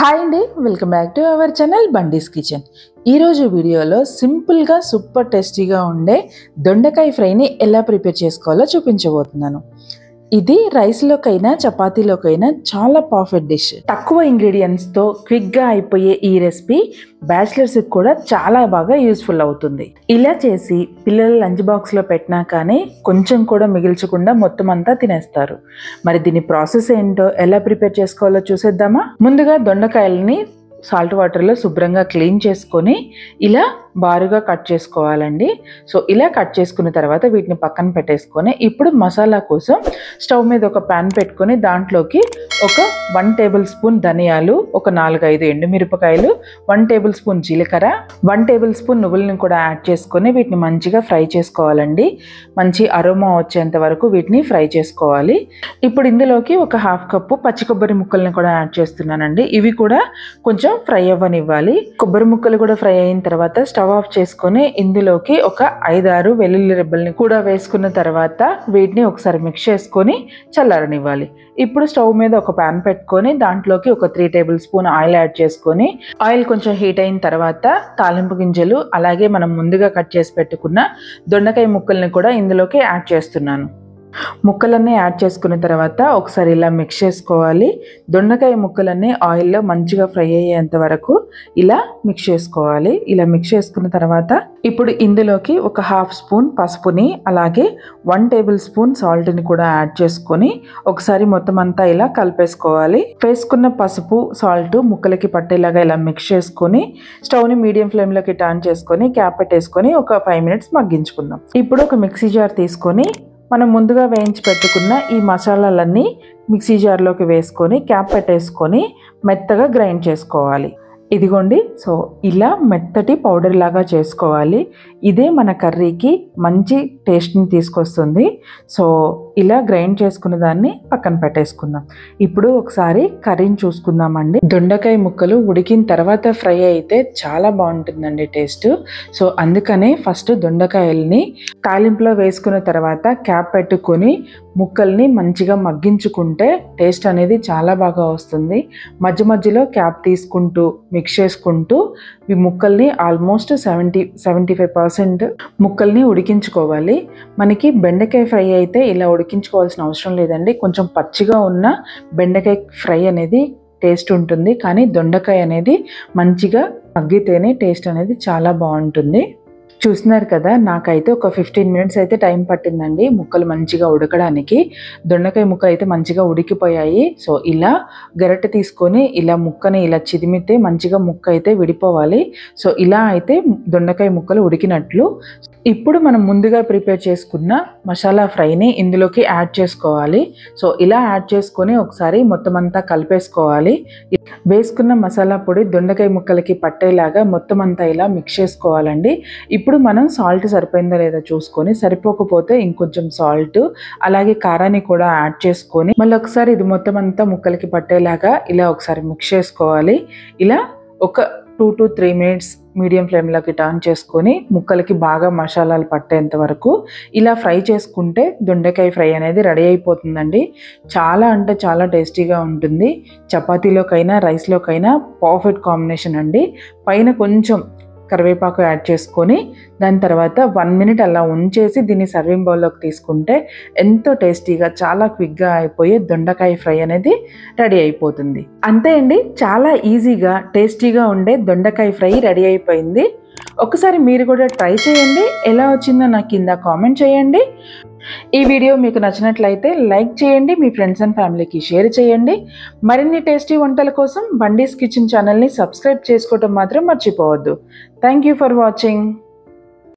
Hi అండి, welcome back to our channel బండీస్ kitchen. ఈరోజు వీడియోలో సింపుల్గా సూపర్ టేస్టీగా ఉండే దొండకాయ ఫ్రైని ఎలా ప్రిపేర్ చేసుకోవాలో చూపించబోతున్నాను. ఇది రైస్లోకైనా చపాతీలోకైనా చాలా పర్ఫెక్ట్ డిష్. తక్కువ ఇంగ్రీడియంట్స్తో క్విక్గా అయిపోయే ఈ రెసిపీ బ్యాచిలర్స్కి కూడా చాలా బాగా యూస్ఫుల్ అవుతుంది. ఇలా చేసి పిల్లల లంచ్ బాక్స్లో పెట్టినా కానీ కొంచెం కూడా మిగిల్చకుండా మొత్తం అంతా తినేస్తారు. మరి దీని ప్రాసెస్ ఏంటో ఎలా ప్రిపేర్ చేసుకోవాలో చూసేద్దామా? ముందుగా దొండకాయలని సాల్ట్ వాటర్లో శుభ్రంగా క్లీన్ చేసుకొని ఇలా బారుగా కట్ చేసుకోవాలండి. సో ఇలా కట్ చేసుకున్న తర్వాత వీటిని పక్కన పెట్టేసుకొని ఇప్పుడు మసాలా కోసం స్టవ్ మీద ఒక ప్యాన్ పెట్టుకొని దాంట్లోకి ఒక 1 టేబుల్ స్పూన్ ధనియాలు, ఒక 4-5 ఎండుమిరపకాయలు, 1 టేబుల్ స్పూన్ జీలకర్ర, 1 టేబుల్ స్పూన్ నువ్వులను కూడా యాడ్ చేసుకొని వీటిని మంచిగా ఫ్రై చేసుకోవాలండి. మంచి అరోమా వచ్చేంత వరకు వీటిని ఫ్రై చేసుకోవాలి. ఇప్పుడు ఇందులోకి ఒక 1/2 కప్పు పచ్చి కొబ్బరి ముక్కల్ని కూడా యాడ్ చేస్తున్నానండి. ఇవి కూడా కొంచెం ఫ్రై అవ్వనివ్వాలి. కొబ్బరి ముక్కలు కూడా ఫ్రై అయిన తర్వాత స్టవ్ ఆఫ్ చేసుకొని ఇందులోకి ఒక 5-6 వెల్లుల్లి రెబ్బల్ని కూడా వేసుకున్న తర్వాత వీటిని ఒకసారి మిక్స్ చేసుకొని చల్లారనివ్వాలి. ఇప్పుడు స్టవ్ మీద ఒక ప్యాన్ పెట్టుకొని దాంట్లోకి ఒక 3 టేబుల్ స్పూన్ ఆయిల్ యాడ్ చేసుకొని ఆయిల్ కొంచెం హీట్ అయిన తర్వాత తాలింపు గింజలు అలాగే మనం ముందుగా కట్ చేసి పెట్టుకున్న దొండకాయ ముక్కల్ని కూడా ఇందులోకి యాడ్ చేస్తున్నాను. ముక్కలన్నీ యాడ్ చేసుకున్న తర్వాత ఒకసారి ఇలా మిక్స్ చేసుకోవాలి. దొండకాయ ముక్కలన్నీ ఆయిల్లో మంచిగా ఫ్రై అయ్యేంత వరకు ఇలా మిక్స్ చేసుకోవాలి. ఇలా మిక్స్ చేసుకున్న తర్వాత ఇప్పుడు ఇందులోకి ఒక 1/2 స్పూన్ పసుపుని అలాగే 1 టేబుల్ స్పూన్ సాల్ట్ని కూడా యాడ్ చేసుకొని ఒకసారి మొత్తం అంతా ఇలా కలిపేసుకోవాలి. వేసుకున్న పసుపు సాల్ట్ ముక్కలకి పట్టేలాగా ఇలా మిక్స్ చేసుకొని స్టవ్ని మీడియం ఫ్లేమ్లోకి టర్న్ చేసుకొని క్యాప్ పెట్టేసుకొని ఒక 5 మినిట్స్ మగ్గించుకుందాం. ఇప్పుడు ఒక మిక్సీ జార్ తీసుకొని మనం ముందుగా వేయించి పెట్టుకున్న ఈ మసాలాలన్నీ మిక్సీ జార్లోకి వేసుకొని క్యాప్ పెట్టేసుకొని మెత్తగా గ్రైండ్ చేసుకోవాలి. ఇదిగోండి, సో ఇలా మెత్తటి పౌడర్ లాగా చేసుకోవాలి. ఇదే మన కర్రీకి మంచి టేస్ట్ని తీసుకొస్తుంది. సో ఇలా గ్రైండ్ చేసుకున్న దాన్ని పక్కన పెట్టేసుకుందాం. ఇప్పుడు ఒకసారి కర్రీని చూసుకుందామండి. దొండకాయ ముక్కలు ఉడికిన తర్వాత ఫ్రై అయితే చాలా బాగుంటుందండి టేస్ట్. సో అందుకనే ఫస్ట్ దొండకాయల్ని తాలింపులో వేసుకున్న తర్వాత క్యాప్ పెట్టుకొని ముక్కల్ని మంచిగా మగ్గించుకుంటే టేస్ట్ అనేది చాలా బాగా వస్తుంది. మధ్య మధ్యలో క్యాప్ తీసుకుంటూ మిక్స్ చేసుకుంటూ ఈ ముక్కల్ని ఆల్మోస్ట్ 70-75% ముక్కల్ని ఉడికించుకోవాలి. మనకి బెండకాయ ఫ్రై అయితే ఇలా ఉడికించుకోవాల్సిన అవసరం లేదండి. కొంచెం పచ్చిగా ఉన్న బెండకాయ ఫ్రై అనేది టేస్ట్ ఉంటుంది, కానీ దొండకాయ అనేది మంచిగా మగ్గితేనే టేస్ట్ అనేది చాలా బాగుంటుంది. చూస్తున్నారు కదా, నాకైతే ఒక 15 మినిట్స్ అయితే టైం పట్టిందండి ముక్కలు మంచిగా ఉడకడానికి. దొండకాయ ముక్కలు అయితే మంచిగా ఉడికిపోయాయి. సో ఇలా గరిటె తీసుకొని ఇలా ముక్కని ఇలా చిదిమితే మంచిగా ముక్క అయితే విడిపోవాలి. సో ఇలా అయితే దొండకాయ ముక్కలు ఉడికినట్లు. ఇప్పుడు మనం ముందుగా ప్రిపేర్ చేసుకున్న మసాలా ఫ్రైని ఇందులోకి యాడ్ చేసుకోవాలి. సో ఇలా యాడ్ చేసుకొని ఒకసారి మొత్తం అంతా కలిపేసుకోవాలి. వేసుకున్న మసాలా పొడి దొండకాయ ముక్కలకి పట్టేలాగా మొత్తం అంతా ఇలా మిక్స్ చేసుకోవాలండి. ఇప్పుడు మనం సాల్ట్ సరిపోయిందా లేదా చూసుకొని, సరిపోకపోతే ఇంకొంచెం సాల్ట్ అలాగే కారాన్ని కూడా యాడ్ చేసుకొని మళ్ళీ ఒకసారి ఇది మొత్తం అంతా ముక్కలకి పట్టేలాగా ఇలా ఒకసారి మిక్స్ చేసుకోవాలి. ఇలా ఒక 2 to 3 మినిట్స్ మీడియం ఫ్లేమ్లోకి టర్న్ చేసుకొని ముక్కలకి బాగా మసాలాలు పట్టేంత వరకు ఇలా ఫ్రై చేసుకుంటే దొండకాయ ఫ్రై అనేది రెడీ అయిపోతుందండి. చాలా అంటే చాలా టేస్టీగా ఉంటుంది. చపాతీలోకైనా రైస్లోకైనా పర్ఫెక్ట్ కాంబినేషన్ అండి. పైన కొంచెం కరివేపాకు యాడ్ చేసుకొని దాని తర్వాత 1 మినిట్ అలా ఉంచేసి దీన్ని సర్వింగ్ బౌల్లోకి తీసుకుంటే ఎంతో టేస్టీగా చాలా క్విక్గా అయిపోయే దొండకాయ ఫ్రై అనేది రెడీ అయిపోతుంది. అంతే అండి, చాలా ఈజీగా టేస్టీగా ఉండే దొండకాయ ఫ్రై రెడీ అయిపోయింది. ఒకసారి మీరు కూడా ట్రై చేయండి. ఎలా వచ్చిందో నాకు కింద కామెంట్ చేయండి. ఈ వీడియో మీకు నచ్చినట్లయితే లైక్ చేయండి, మీ ఫ్రెండ్స్ అండ్ ఫ్యామిలీకి షేర్ చేయండి. మరిన్ని టేస్టీ వంటల కోసం బండీస్ కిచెన్ ఛానల్ని సబ్స్క్రైబ్ చేసుకోవడం మాత్రం మర్చిపోవద్దు. Thank you for watching.